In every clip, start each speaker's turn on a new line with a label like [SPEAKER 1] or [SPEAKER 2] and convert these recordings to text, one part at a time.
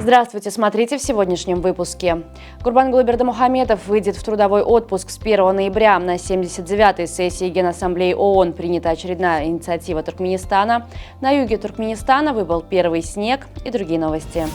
[SPEAKER 1] Здравствуйте, смотрите в сегодняшнем выпуске. Гурбангулы Бердымухамедов выйдет в трудовой отпуск с 1 ноября. На 79-й сессии Генассамблеи ООН принята очередная инициатива Туркменистана. На юге Туркменистана выпал первый снег и другие новости.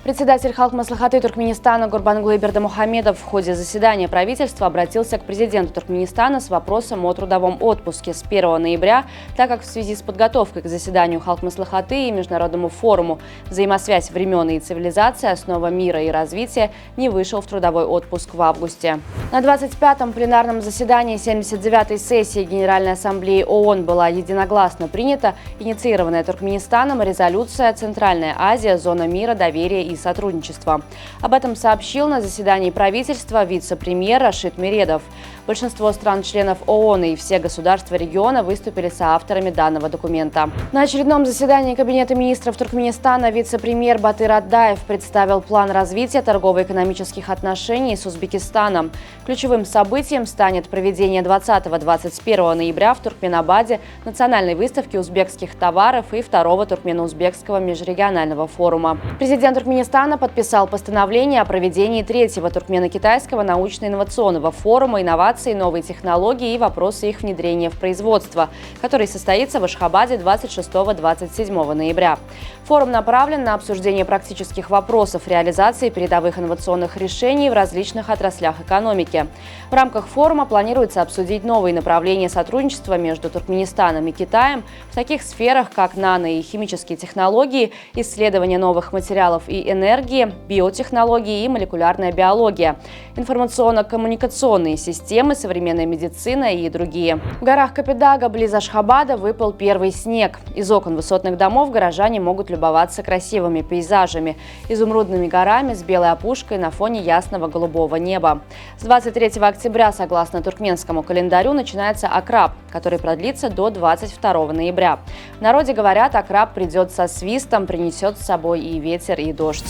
[SPEAKER 1] Председатель Халк Маслихаты Туркменистана Гурбангулы Бердымухамедов в ходе заседания правительства обратился к президенту Туркменистана с вопросом о трудовом отпуске с 1 ноября, так как в связи с подготовкой к заседанию Халк Маслихаты и Международному форуму «Взаимосвязь времен и цивилизации. Основа мира и развития» не вышел в трудовой отпуск в августе. На 25-м пленарном заседании 79-й сессии Генеральной Ассамблеи ООН была единогласно принята инициированная Туркменистаном резолюция «Центральная Азия. Зона мира, доверия и сотрудничества». Об этом сообщил на заседании правительства вице-премьер Рашид Мередов. Большинство стран-членов ООН и все государства региона выступили соавторами данного документа. На очередном заседании Кабинета министров Туркменистана вице-премьер Батыр Атдаев представил план развития торгово-экономических отношений с Узбекистаном. Ключевым событием станет проведение 20-21 ноября в Туркменабаде национальной выставки узбекских товаров и 2-го туркмено-узбекского межрегионального форума. Президент Туркменистана подписал постановление о проведении 3-го туркмено-китайского научно-инновационного форума инноваций, новые технологии и вопросы их внедрения в производство, который состоится в Ашхабаде 26-27 ноября. Форум направлен на обсуждение практических вопросов реализации передовых инновационных решений в различных отраслях экономики. В рамках форума планируется обсудить новые направления сотрудничества между Туркменистаном и Китаем в таких сферах, как нано- и химические технологии, исследование новых материалов и энергии, биотехнологии и молекулярная биология, информационно-коммуникационные системы, современная медицина и другие. В горах Капидага, близ Ашхабада, выпал первый снег. Из окон высотных домов горожане могут любоваться красивыми пейзажами, изумрудными горами с белой опушкой на фоне ясного голубого неба. С 23 октября, согласно туркменскому календарю, начинается Акраб, который продлится до 22 ноября. В народе говорят, Акраб придет со свистом, принесет с собой и ветер, и дождь.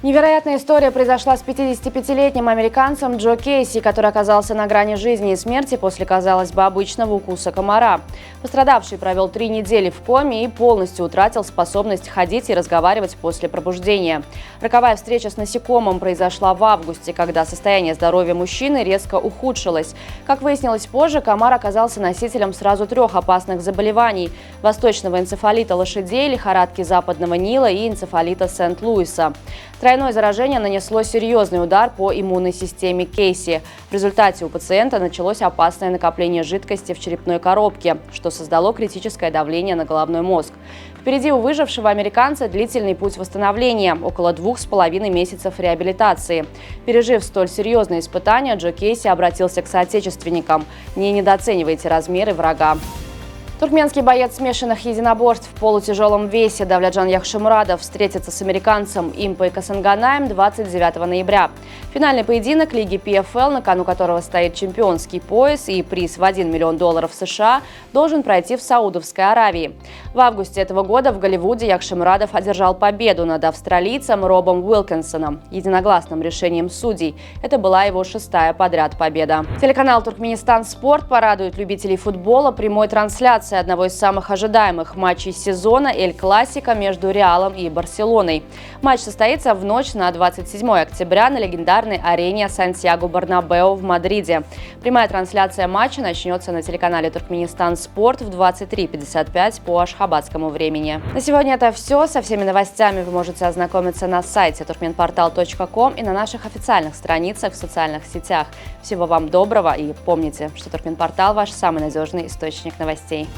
[SPEAKER 1] Невероятная история произошла с 55-летним американцем Джо Кейси, который оказался на грани жизни и смерти после, казалось бы, обычного укуса комара. Пострадавший провел 3 недели в коме и полностью утратил способность ходить и разговаривать после пробуждения. Роковая встреча с насекомым произошла в августе, когда состояние здоровья мужчины резко ухудшилось. Как выяснилось позже, комар оказался носителем сразу 3 опасных заболеваний – восточного энцефалита лошадей, лихорадки западного Нила и энцефалита Сент-Луиса. Тройное заражение нанесло серьезный удар по иммунной системе Кейси. В результате у пациента началось опасное накопление жидкости в черепной коробке, что создало критическое давление на головной мозг. Впереди у выжившего американца длительный путь восстановления – около 2,5 месяцев реабилитации. Пережив столь серьезные испытания, Джо Кейси обратился к соотечественникам: «Не недооценивайте размеры врага». Туркменский боец смешанных единоборств в полутяжелом весе Давляджан Яхшимурадов встретится с американцем Импой Касанганаем 29 ноября. Финальный поединок Лиги ПФЛ, на кону которого стоит чемпионский пояс и приз в $1 миллион США, должен пройти в Саудовской Аравии. В августе этого года в Голливуде Яхшимурадов одержал победу над австралийцем Робом Уилкинсоном единогласным решением судей. Это была его 6-я подряд победа. Телеканал «Туркменистан Спорт» порадует любителей футбола прямой трансляцией одного из самых ожидаемых матчей сезона «Эль-Классико» между Реалом и Барселоной. Матч состоится в ночь на 27 октября на легендарной арене Сантьяго-Бернабеу в Мадриде. Прямая трансляция матча начнется на телеканале «Туркменистан Спорт» в 23:55 по ашхабадскому времени. На сегодня это все. Со всеми новостями вы можете ознакомиться на сайте turkmenportal.com и на наших официальных страницах в социальных сетях. Всего вам доброго и помните, что Туркменпортал – ваш самый надежный источник новостей.